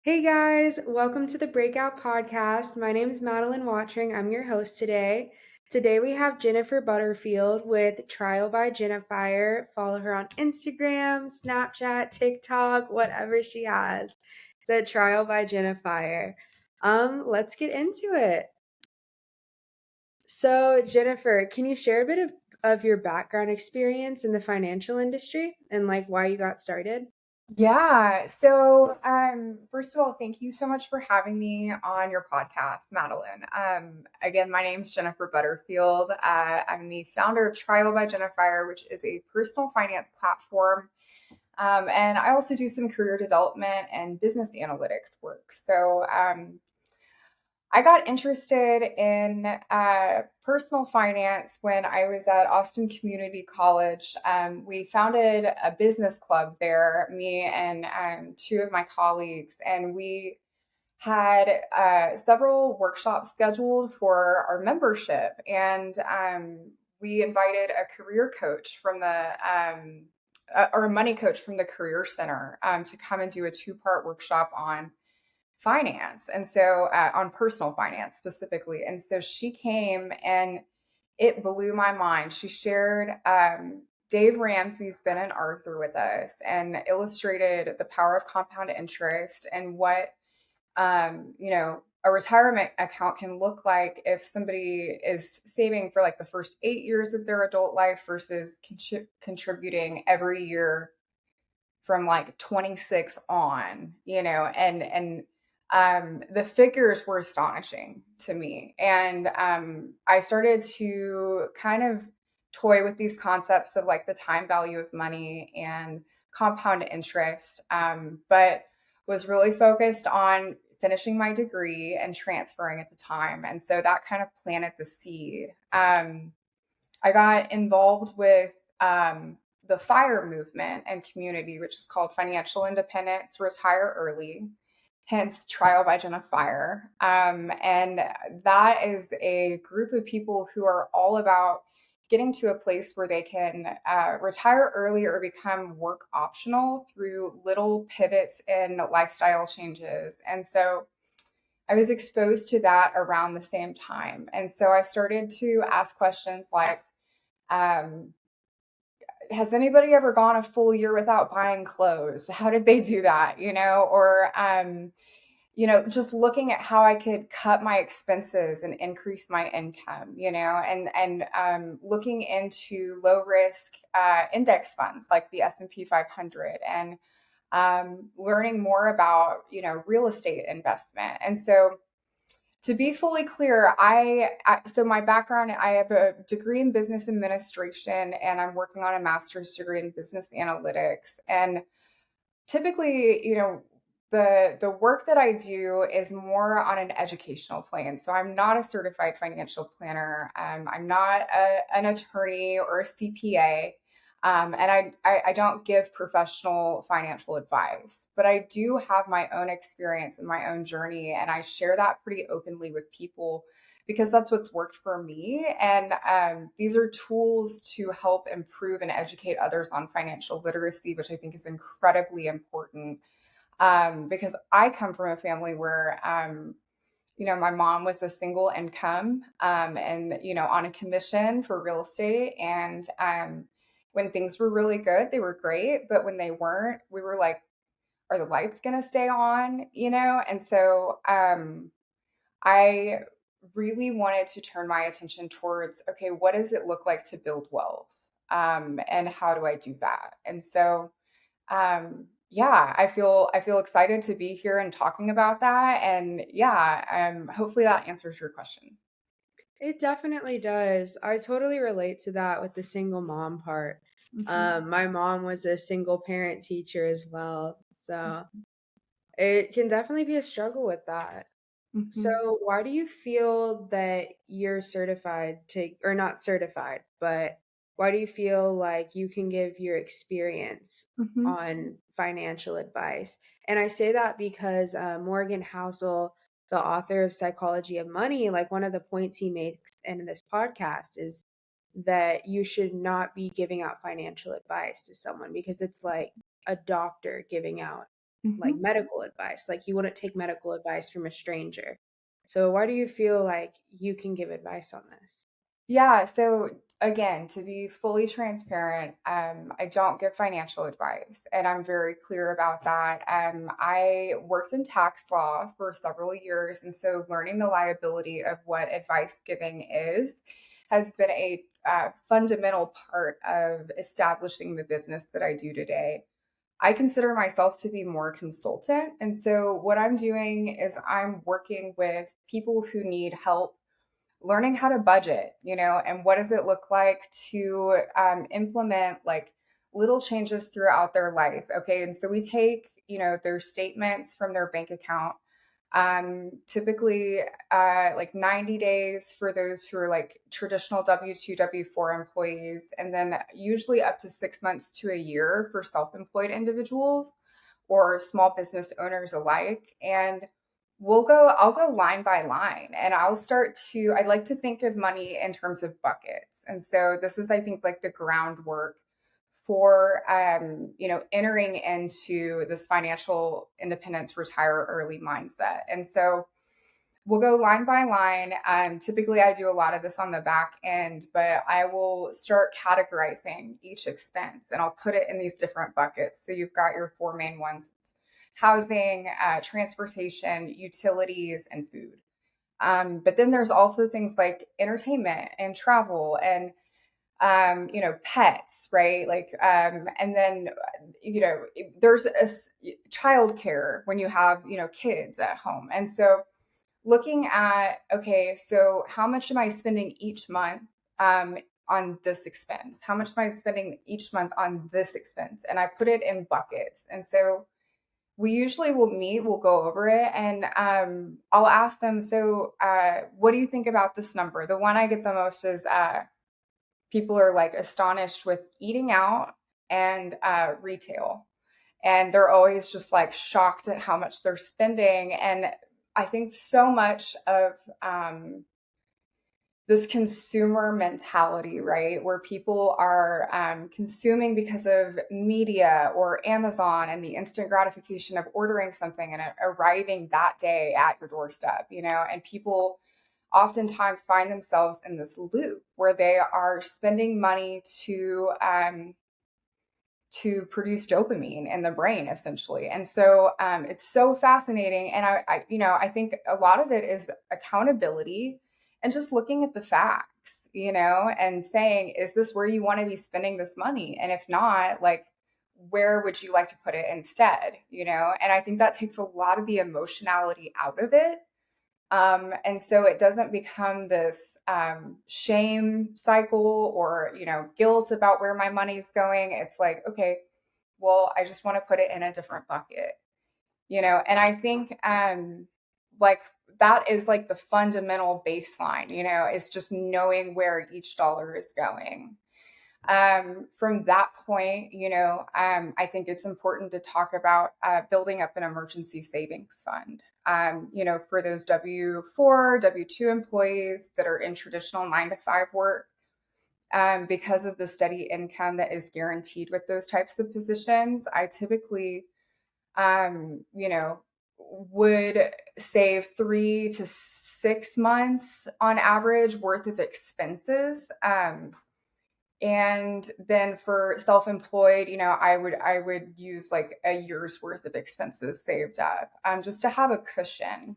Hey guys, welcome to the Breakout Podcast. My name is Madeline Watching. I'm your host today. Today we have Jennifer Butterfield with Trial by JenniFire. Follow her on Instagram, Snapchat, TikTok, whatever she has. It's at Trial by JenniFire. Let's get into it. So, Jennifer, can you share a bit of your background experience in the financial industry and like why you got started? Yeah. So, first of all, thank you so much for having me on your podcast, Madeline. Again, my name's Jennifer Butterfield. I'm the founder of Trial by JenniFire, which is a personal finance platform. And I also do some career development and business analytics work. So, I got interested in personal finance when I was at Austin Community College. We founded a business club there, me and two of my colleagues, and we had several workshops scheduled for our membership. And we invited a career coach from or a money coach from the Career Center to come and do a two-part workshop on finance, and so on personal finance specifically. And so she came and it blew my mind. She shared Dave Ramsey's Ben and Arthur with us and illustrated the power of compound interest and what a retirement account can look like if somebody is saving for like the first 8 years of their adult life versus contributing every year from like 26 on, and the figures were astonishing to me. And I started to kind of toy with these concepts of like the time value of money and compound interest, but was really focused on finishing my degree and transferring at the time. And so that kind of planted the seed. I got involved with the FIRE movement and community, which is called Financial Independence, Retire Early, hence Trial by JenniFire. And that is a group of people who are all about getting to a place where they can retire early or become work optional through little pivots in lifestyle changes. And so I was exposed to that around the same time. And so I started to ask questions like, um, has anybody ever gone a full year without buying clothes? How did they do that? Or just looking at how I could cut my expenses and increase my income, and looking into low risk index funds like the S&P 500 and learning more about, real estate investment. And so to be fully clear, so my background, I have a degree in business administration and I'm working on a master's degree in business analytics. And typically, the work that I do is more on an educational plane. So I'm not a certified financial planner. I'm not an attorney or a CPA. And I don't give professional financial advice, but I do have my own experience and my own journey. And I share that pretty openly with people because that's what's worked for me. And these are tools to help improve and educate others on financial literacy, which I think is incredibly important, because I come from a family where, my mom was a single income, and, on a commission for real estate. And when things were really good, they were great. But when they weren't, we were like, are the lights going to stay on? And so I really wanted to turn my attention towards, okay, what does it look like to build wealth? And how do I do that? And so, yeah, I feel excited to be here and talking about that. And yeah, hopefully that answers your question. It definitely does. I totally relate to that with the single mom part. Mhm. My mom was a single parent teacher as well, so it can definitely be a struggle with that. Mhm. So, why do you feel that you're certified to, or not certified, but why do you feel like you can give your experience Mhm. on financial advice? And I say that because Morgan Housel, the author of Psychology of Money, like one of the points he makes in this podcast is that you should not be giving out financial advice to someone because it's like a doctor giving out like Mhm. medical advice. Like you wouldn't take medical advice from a stranger. So why do you feel like you can give advice on this? Yeah, so again, to be fully transparent, I don't give financial advice, and I'm very clear about that. I worked in tax law for several years, and so learning the liability of what advice giving is has been a fundamental part of establishing the business that I do today. I consider myself to be more consultant, and so what I'm doing is I'm working with people who need help learning how to budget, and what does it look like to implement like little changes throughout their life. Okay. And so we take, their statements from their bank account, typically like 90 days for those who are like traditional W-2, W-4 employees, and then usually up to 6 months to a year for self-employed individuals or small business owners alike. And I'll go line by line, and I like to think of money in terms of buckets. And so this is, I think, like the groundwork for, entering into this financial independence, retire early mindset. And so we'll go line by line. Typically, I do a lot of this on the back end, but I will start categorizing each expense and I'll put it in these different buckets. So you've got your four main ones: housing, transportation, utilities, and food. But then there's also things like entertainment and travel and pets, right? Like, and then, there's childcare when you have, kids at home. And so looking at, okay, so how much am I spending each month on this expense? How much am I spending each month on this expense? And I put it in buckets. And so we usually will meet, we'll go over it, and I'll ask them, so what do you think about this number? The one I get the most is people are like astonished with eating out and retail. And they're always just like shocked at how much they're spending. And I think so much of this consumer mentality, right? Where people are consuming because of media or Amazon and the instant gratification of ordering something and it arriving that day at your doorstep, and people oftentimes find themselves in this loop where they are spending money to produce dopamine in the brain, essentially. And so it's so fascinating. And I think a lot of it is accountability and just looking at the facts, and saying, is this where you want to be spending this money? And if not, like, where would you like to put it instead? And I think that takes a lot of the emotionality out of it. And so it doesn't become this shame cycle or, guilt about where my money's going. It's like, okay, well, I just want to put it in a different bucket, and I think like that is like the fundamental baseline, is just knowing where each dollar is going. From that point, I think it's important to talk about building up an emergency savings fund. For those W-4, W-2 employees that are in traditional 9 to 5 work, because of the steady income that is guaranteed with those types of positions, I typically, would save 3 to 6 months on average worth of expenses. And then for self-employed, I would use like a year's worth of expenses saved up, just to have a cushion,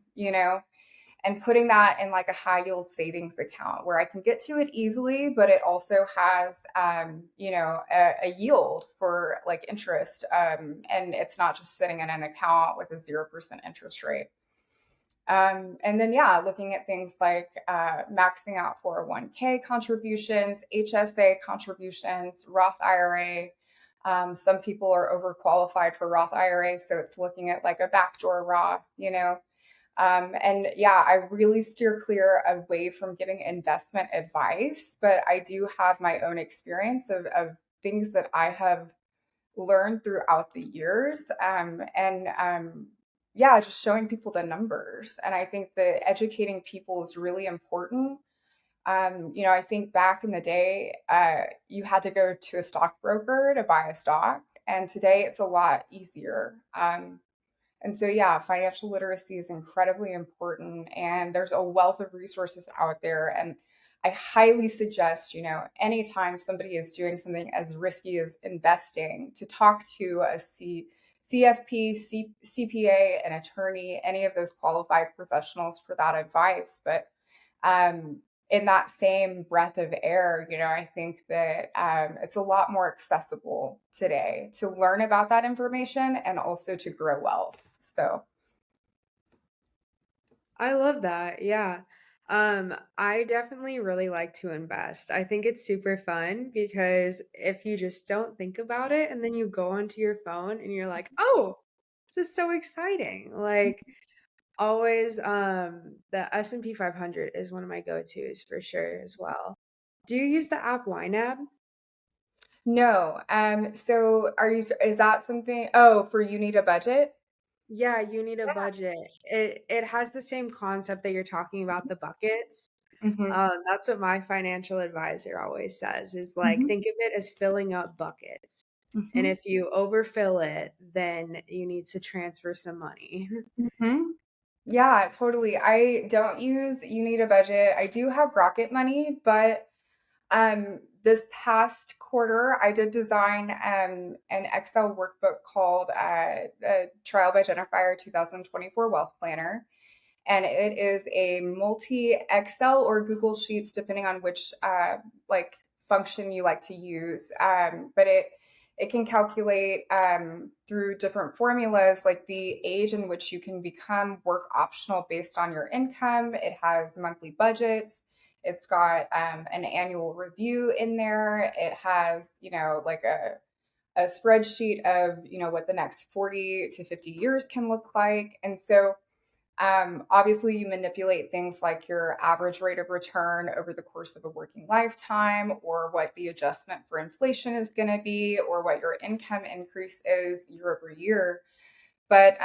and putting that in like a high yield savings account where I can get to it easily, but it also has, a yield for like interest. And it's not just sitting in an account with a 0% interest rate. And then, yeah, looking at things like maxing out 401k contributions, HSA contributions, Roth IRA. Some people are overqualified for Roth IRA, so it's looking at like a backdoor Roth, and yeah, I really steer clear away from giving investment advice, but I do have my own experience of things that I have learned throughout the years. Yeah, just showing people the numbers. And I think that educating people is really important. I think back in the day, you had to go to a stockbroker to buy a stock, and today it's a lot easier. And so, yeah, financial literacy is incredibly important, and there's a wealth of resources out there. And I highly suggest, anytime somebody is doing something as risky as investing, to talk to a CFP, CPA, an attorney, any of those qualified professionals for that advice. But um, in that same breath of air, I think that it's a lot more accessible today to learn about that information and also to grow wealth. So, I love that. Yeah. I definitely really like to invest. I think it's super fun because if you just don't think about it and then you go onto your phone and you're like, "Oh, this is so exciting." Like always the S&P 500 is one of my go-tos for sure as well. Do you use the app YNAB? no. So is that something? Oh, for you need a budget? Yeah, you need a budget. It has the same concept that you're talking about, the buckets. Mm-hmm. That's what my financial advisor always says is like, Mm-hmm. think of it as filling up buckets. And Mm-hmm. if you overfill it, then you need to transfer some money. Mm-hmm. Yeah, totally. I don't use You Need a Budget. I do have Rocket Money, but this past quarter, I did design an Excel workbook called Trial by JenniFire 2024 Wealth Planner. And it is a multi Excel or Google Sheets, depending on which like function you like to use. But it can calculate through different formulas, like the age in which you can become work optional based on your income. It has monthly budgets. It's got an annual review in there. It has, like a spreadsheet of, what the next 40 to 50 years can look like. And so obviously, you manipulate things like your average rate of return over the course of a working lifetime, or what the adjustment for inflation is going to be, or what your income increase is year over year. But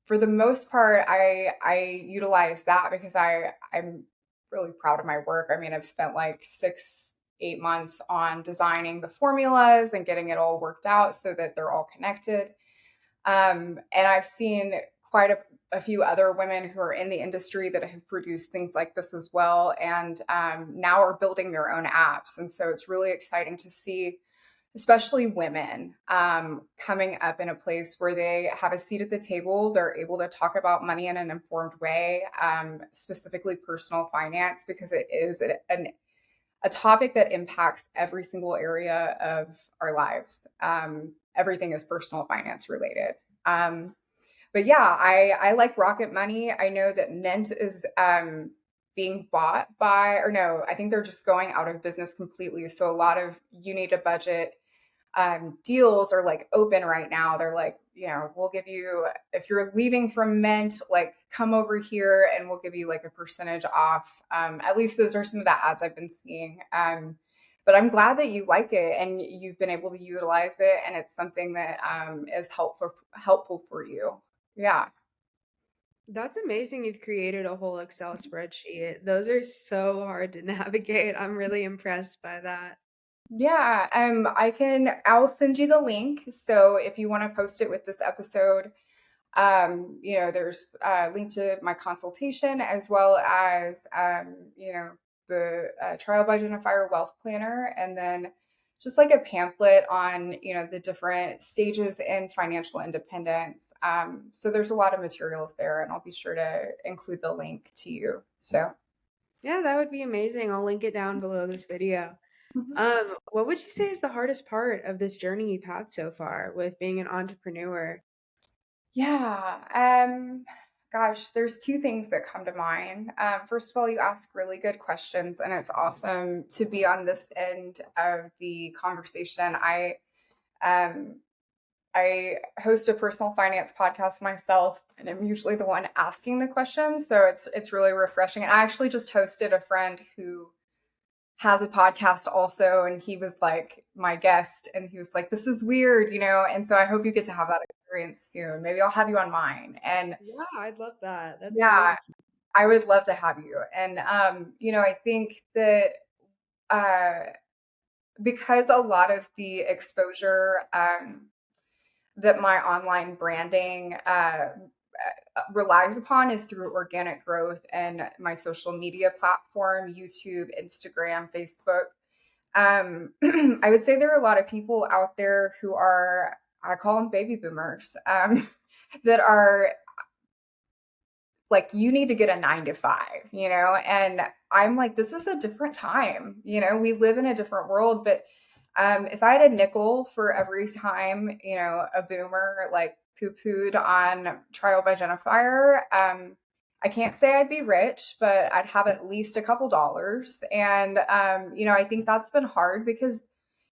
for the most part, I utilize that because I'm really proud of my work. I mean, I've spent like 8 months on designing the formulas and getting it all worked out so that they're all connected. And I've seen quite a few other women who are in the industry that have produced things like this as well, and now are building their own apps. And so it's really exciting to see, especially women, coming up in a place where they have a seat at the table. They're able to talk about money in an informed way, specifically personal finance, because it is a topic that impacts every single area of our lives. Everything is personal finance related. Um, but yeah, I like Rocket Money. I know that Mint is being bought by, or no, I think they're just going out of business completely. So a lot of You Need a Budget deals are like open right now. They're like, we'll give you, if you're leaving from Mint, like come over here and we'll give you like a percentage off. At least those are some of the ads I've been seeing. But I'm glad that you like it and you've been able to utilize it, and it's something that is helpful for you. Yeah. That's amazing you've created a whole Excel spreadsheet. Those are so hard to navigate. I'm really impressed by that. Yeah, I'll send you the link. So if you want to post it with this episode, there's a link to my consultation, as well as, the Trial by JenniFire Wealth Planner, and then just like a pamphlet on, the different stages in financial independence. So there's a lot of materials there, and I'll be sure to include the link to you. So. Yeah, that would be amazing. I'll link it down below this video. What would you say is the hardest part of this journey you've had so far with being an entrepreneur? Yeah. Gosh, there's two things that come to mind. First of all, you ask really good questions, and it's awesome to be on this end of the conversation. Um, I host a personal finance podcast myself, and I'm usually the one asking the questions, so it's really refreshing. And I actually just hosted a friend who has a podcast also, and he was like my guest, and he was like, this is weird, and so I hope you get to have that experience soon. Maybe I'll have you on mine. And Yeah, I'd love that. That's yeah, amazing. I would love to have you. And I think that uh because a lot of the exposure that my online branding relies upon is through organic growth and my social media platform, YouTube, Instagram, Facebook. I would say there are a lot of people out there who are, I call them baby boomers, that are like, you need to get a 9 to 5, and I'm like, this is a different time. We live in a different world. But if I had a nickel for every time, a boomer like poo-pooed on Trial by JenniFire, I can't say I'd be rich, but I'd have at least a couple dollars. And I think that's been hard because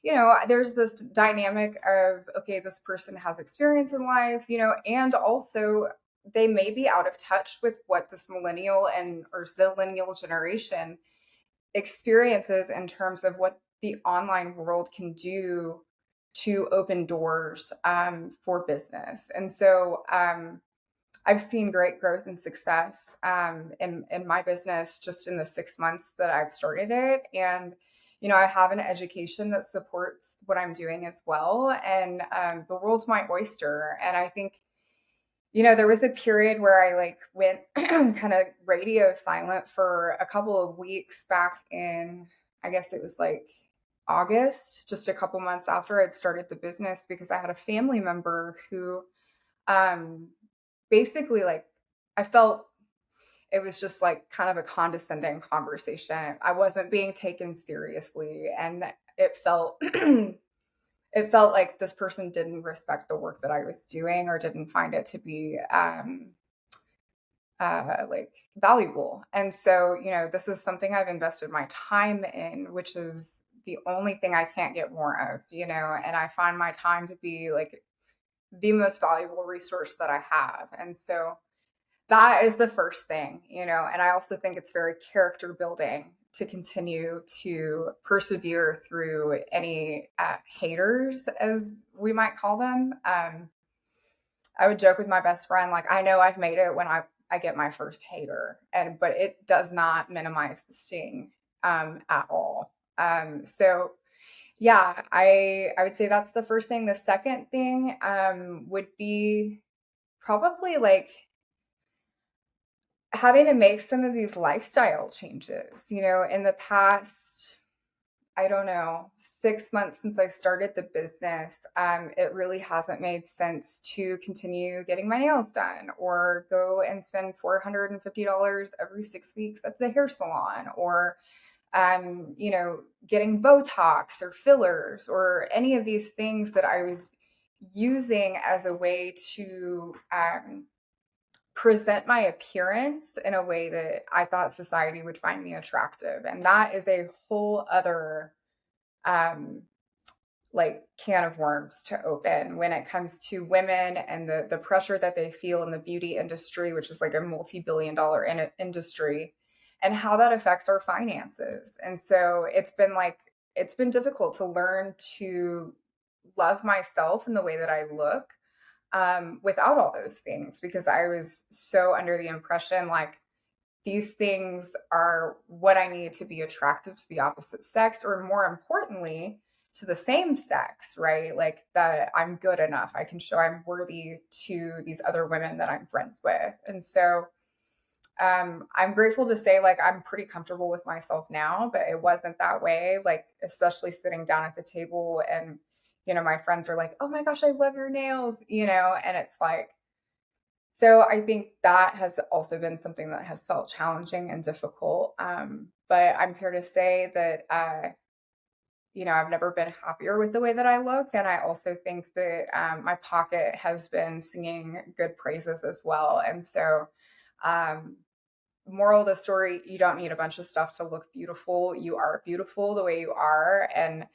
there's this dynamic of, okay, this person has experience in life, and also they may be out of touch with what this millennial and or zillennial generation experiences in terms of what the online world can do to open doors for business. And so I've seen great growth and success in my business just in the 6 months that I've started it. And I have an education that supports what I'm doing as well. And the world's my oyster. And I think there was a period where I like went kind of radio silent for a couple of weeks back in, I guess it was like August, just a couple months after I'd started the business, because I had a family member who um, basically, like, I felt it was just like kind of a condescending conversation. I wasn't being taken seriously, and it felt it felt like this person didn't respect the work that I was doing or didn't find it to be like valuable. And so, this is something I've invested my time in, which is the only thing I can't get more of, and I find my time to be like the most valuable resource that I have. And so that is the first thing, and I also think it's very character building to continue to persevere through any haters, as we might call them. I would joke with my best friend, like, I know I've made it when I get my first hater, but it does not minimize the sting at all. So yeah, I would say that's the first thing. The second thing would be probably like having to make some of these lifestyle changes. In the past, I don't know, 6 months since I started the business, it really hasn't made sense to continue getting my nails done or go and spend $450 every 6 weeks at the hair salon, or getting Botox or fillers or any of these things that I was using as a way to present my appearance in a way that I thought society would find me attractive. And that is a whole other um like can of worms to open when it comes to women and the pressure that they feel in the beauty industry, which is like a multi-billion-dollar industry, and how that affects our finances. And so it's been difficult to learn to love myself in the way that I look without all those things, because I was so under the impression like these things are what I need to be attractive to the opposite sex, or more importantly, to the same sex, right? Like that I'm good enough. I can show I'm worthy to these other women that I'm friends with. And so I'm grateful to say, like, I'm pretty comfortable with myself now, but it wasn't that way. Like, especially sitting down at the table and, my friends are like, oh my gosh, I love your nails, and it's like, so I think that has also been something that has felt challenging and difficult. But I'm here to say that, I've never been happier with the way that I look. And I also think that my pocket has been singing good praises as well. And so, um, moral of the story, you don't need a bunch of stuff to look beautiful. You are beautiful the way you are. And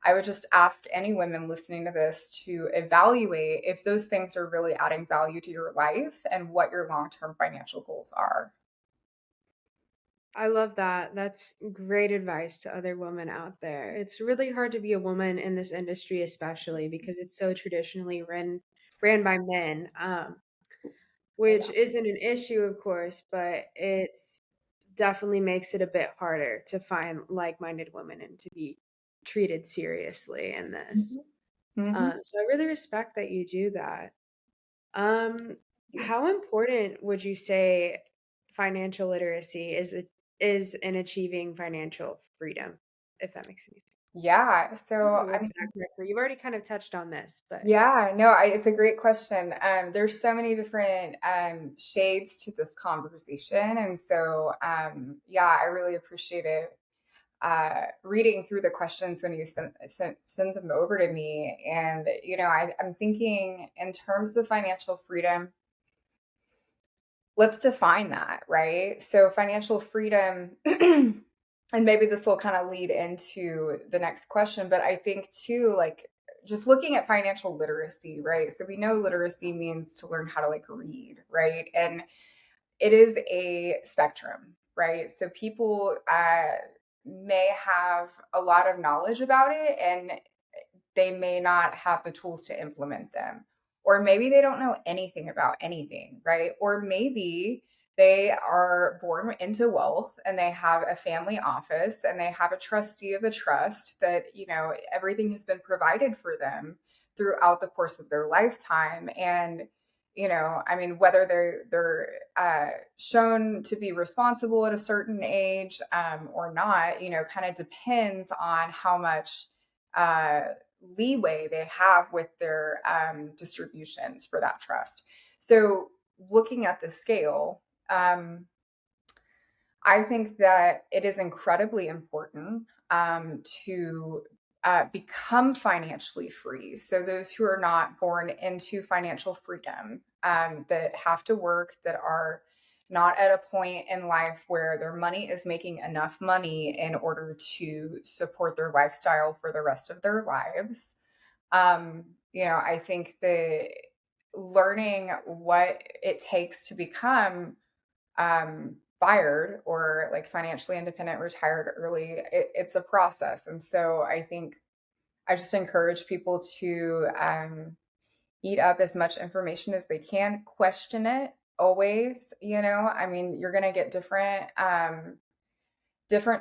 I would just ask any women listening to this to evaluate if those things are really adding value to your life and what your long-term financial goals are. I love that. That's great advice to other women out there. It's really hard to be a woman in this industry, especially because it's so traditionally ran by men, Oh, which yeah. isn't an issue, of course, but it's definitely makes it a bit harder to find like-minded women and to be treated seriously in this. Mm-hmm. So I really respect that you do that. Um, how important would you say financial literacy is in achieving financial freedom, if that makes any sense? Yeah. If So, I I worded that mean, correctly. You've already kind of touched on this, but yeah, no, it's a great question. There's so many different shades to this conversation. And so, yeah, I really appreciated reading through the questions when you sent them over to me. And, I'm thinking in terms of financial freedom, let's define that, right? So, financial freedom, and maybe this will kind of lead into the next question, but I think too, like, just looking at financial literacy, right? So, we know literacy means to learn how to like read, right? And it is a spectrum, right? So, people may have a lot of knowledge about it and they may not have the tools to implement them. Or maybe they don't know anything about anything, right? Or maybe they are born into wealth and they have a family office and they have a trustee of a trust that, everything has been provided for them throughout the course of their lifetime. And, I mean, whether they're shown to be responsible at a certain age or not, kind of depends on how much uh, leeway they have with their distributions for that trust. So, looking at the scale, I think that it is incredibly important to become financially free. So, those who are not born into financial freedom, that have to work, that are not at a point in life where their money is making enough money in order to support their lifestyle for the rest of their lives. I think that learning what it takes to become fired or like financially independent, retired early, it's a process. And so I think I just encourage people to eat up as much information as they can, question it always. I mean, you're going to get different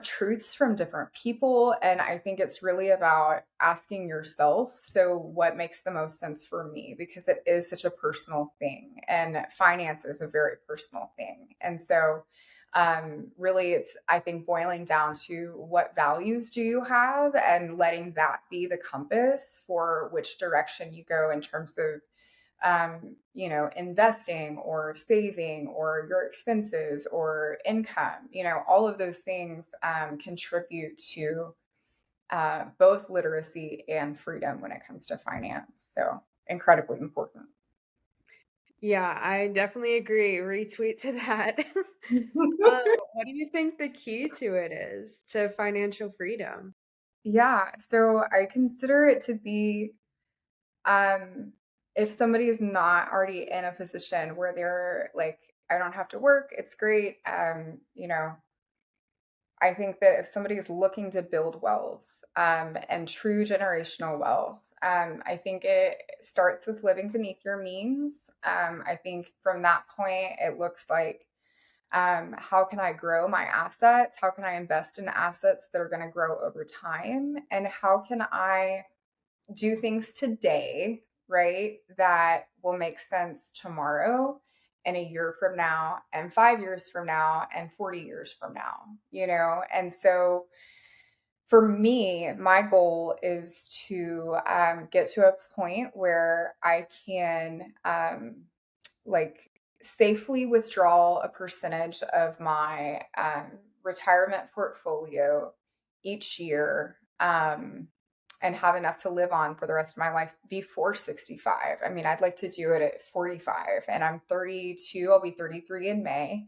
truths from different people. And I think it's really about asking yourself, so what makes the most sense for me? Because it is such a personal thing, and finance is a very personal thing. And so, really, it's, I think, boiling down to what values do you have and letting that be the compass for which direction you go in terms of investing or saving or your expenses or income, all of those things contribute to both literacy and freedom when it comes to finance. So incredibly important. yeah, I definitely agree. Retweet to that. What do you think the key to it is to financial freedom? Yeah. So I consider it to be um, if somebody is not already in a position where they're like, I don't have to work, it's great. I think that if somebody is looking to build wealth and true generational wealth, I think it starts with living beneath your means. I think from that point, it looks like how can I grow my assets? How can I invest in assets that are going to grow over time? And how can I do things today, right, that will make sense tomorrow and a year from now and 5 years from now and 40 years from now, And so for me, my goal is to get to a point where I can like safely withdraw a percentage of my retirement portfolio each year, and have enough to live on for the rest of my life before 65. I mean, I'd like to do it at 45, and I'm 32. I'll be 33 in May.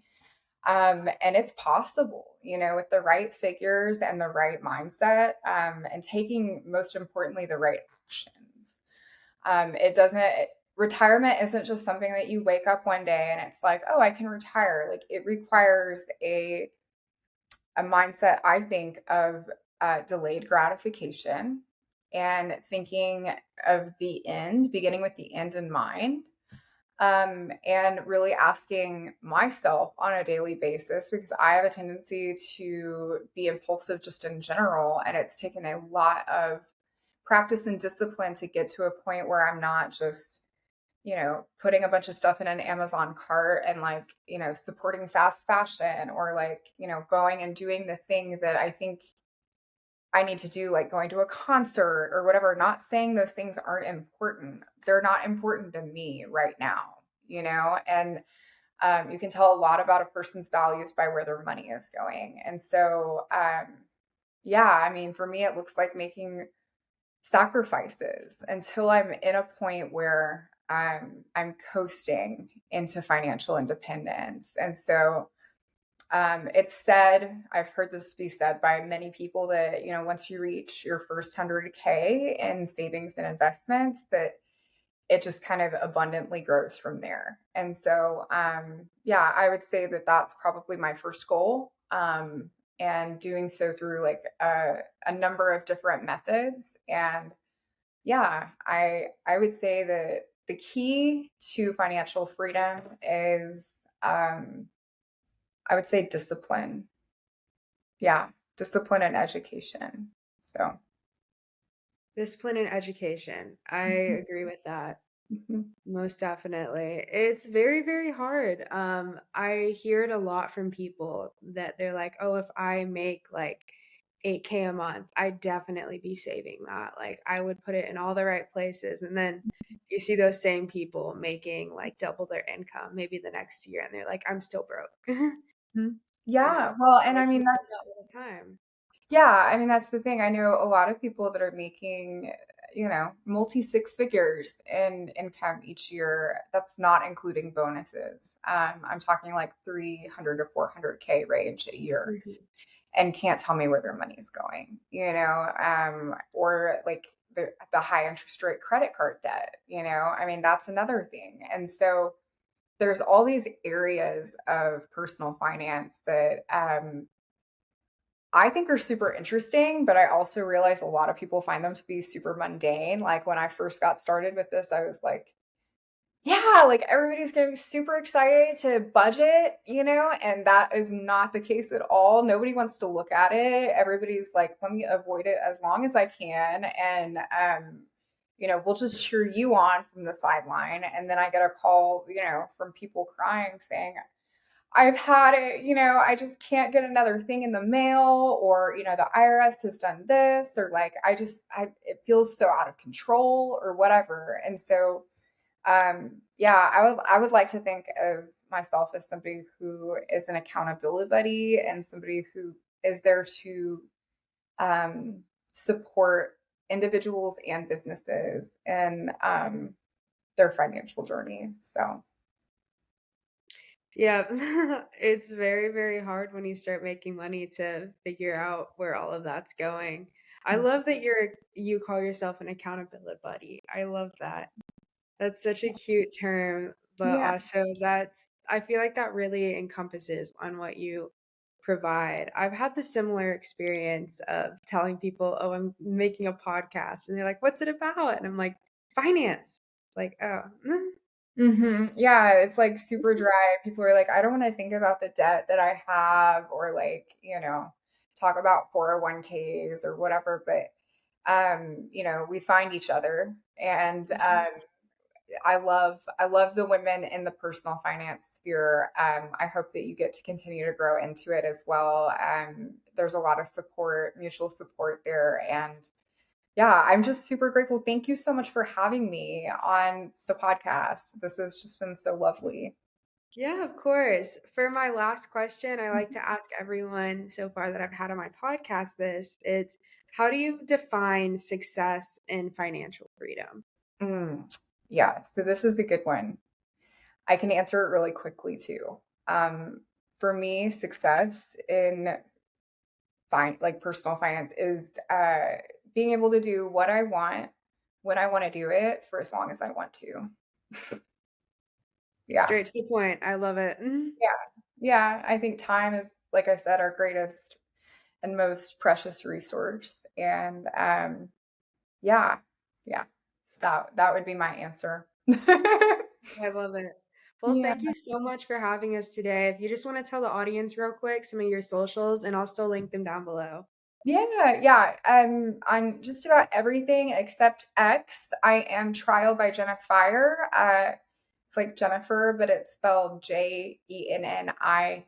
And it's possible, with the right figures and the right mindset, and taking, most importantly, the right actions. It doesn't, retirement isn't just something that you wake up one day and it's like, oh, I can retire. Like, it requires a mindset, I think, of delayed gratification and thinking of the end, beginning with the end in mind, and really asking myself on a daily basis, because I have a tendency to be impulsive just in general. And it's taken a lot of practice and discipline to get to a point where I'm not just, putting a bunch of stuff in an Amazon cart and like, supporting fast fashion or like, going and doing the thing that I think I need to do, like going to a concert or whatever. Not saying those things aren't important. They're not important to me right now, and you can tell a lot about a person's values by where their money is going. And so, yeah, I mean, for me, it looks like making sacrifices until I'm in a point where I'm coasting into financial independence. And so it's said, I've heard this be said by many people that, once you reach your first 100K in savings and investments, that it just kind of abundantly grows from there. And so, yeah, I would say that that's probably my first goal. And doing so through like a number of different methods. And yeah, I would say that the key to financial freedom is, I would say discipline. Yeah, discipline and education. So, Discipline and education. I mhm, agree with that. mhm, Most definitely. It's very, very hard. I hear it a lot from people that they're like, "Oh, if I make like 8K a month, I'd definitely be saving that. Like I would put it in all the right places." And then you see those same people making like double their income maybe the next year and they're like, "I'm still broke." mhm. And Yeah, well, and I I hear mean that all the time. yeah, I mean that's the thing. I know a lot of people that are making, multi six figures in income each year. That's not including bonuses. I'm talking like 300 to 400K range a year, Mhm. and can't tell me where their money is going, or like the high interest rate credit card debt, I mean, that's another thing. And so there's all these areas of personal finance that I think are super interesting, but I also realize a lot of people find them to be super mundane. Like when I first got started with this, I was like, yeah, like everybody's going to be super excited to budget, and that is not the case at all. Nobody wants to look at it. Everybody's like, let me avoid it as long as I can. And, we'll just cheer you on from the sideline. And then I get a call, from people crying saying, I've had it, I just can't get another thing in the mail, or, the IRS has done this, or like, it feels so out of control or whatever. And so, yeah, I would like to think of myself as somebody who is an accountability buddy and somebody who is there to support individuals and businesses in their financial journey. So, Yeah, it's very, very hard when you start making money to figure out where all of that's going. I love that you call yourself an accountability buddy. I love that. That's such a cute term, but yeah. also I feel like that really encompasses on what you provide. I've had the similar experience of telling people, "Oh, I'm making a podcast." And they're like, "What's it about?" And I'm like, "Finance." It's like, "Oh." Yeah, it's like super dry. People are like, I don't want to think about the debt that I have, or like, talk about 401Ks or whatever. But we find each other, and I love the women in the personal finance sphere. I hope that you get to continue to grow into it as well. There's a lot of support, mutual support there, and yeah, I'm just super grateful. Thank you so much for having me on the podcast. This has just been so lovely. Yeah, of course. For my last question, I like to ask everyone so far that I've had on my podcast this. It's how do you define success in financial freedom? Mm, yeah, so this is a good one. I can answer it really quickly too. Um, for me, success in like personal finance is being able to do what I want when I want to do it for as long as I want to. Yeah. Straight to the point. I love it. Yeah. Yeah. I think time is, like I said, our greatest and most precious resource. And yeah, yeah, that would be my answer. I love it. Well, Yeah. thank you so much for having us today. If you just want to tell the audience real quick some of your socials, and I'll still link them down below. Yeah. On just about everything except X, I am Trial by JenniFire. It's like Jennifer, but it's spelled JenniFire.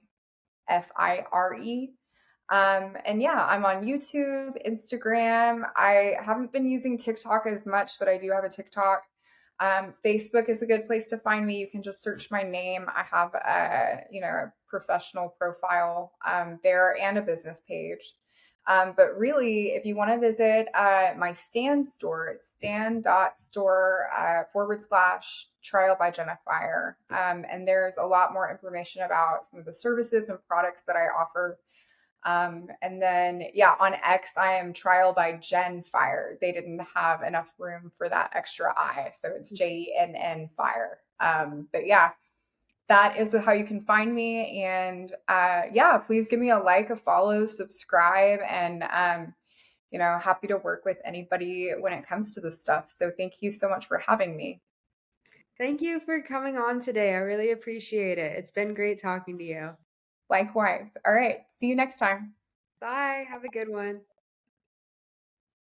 And yeah, I'm on YouTube, Instagram. I haven't been using TikTok as much, but I do have a TikTok. Facebook is a good place to find me. You can just search my name. I have a professional profile there and a business page. But really, if you want to visit my Stan store, it's stan.store / trial by JenniFire. And there's a lot more information about some of the services and products that I offer. And then, yeah, on X, I am Trial by JenniFire. They didn't have enough room for that extra I, so it's JenniFire. But yeah, that is how you can find me. And yeah, please give me a like, a follow, subscribe, and happy to work with anybody when it comes to this stuff. So thank you so much for having me. Thank you for coming on today. I really appreciate it. It's been great talking to you. Likewise. All right. See you next time. Bye. Have a good one.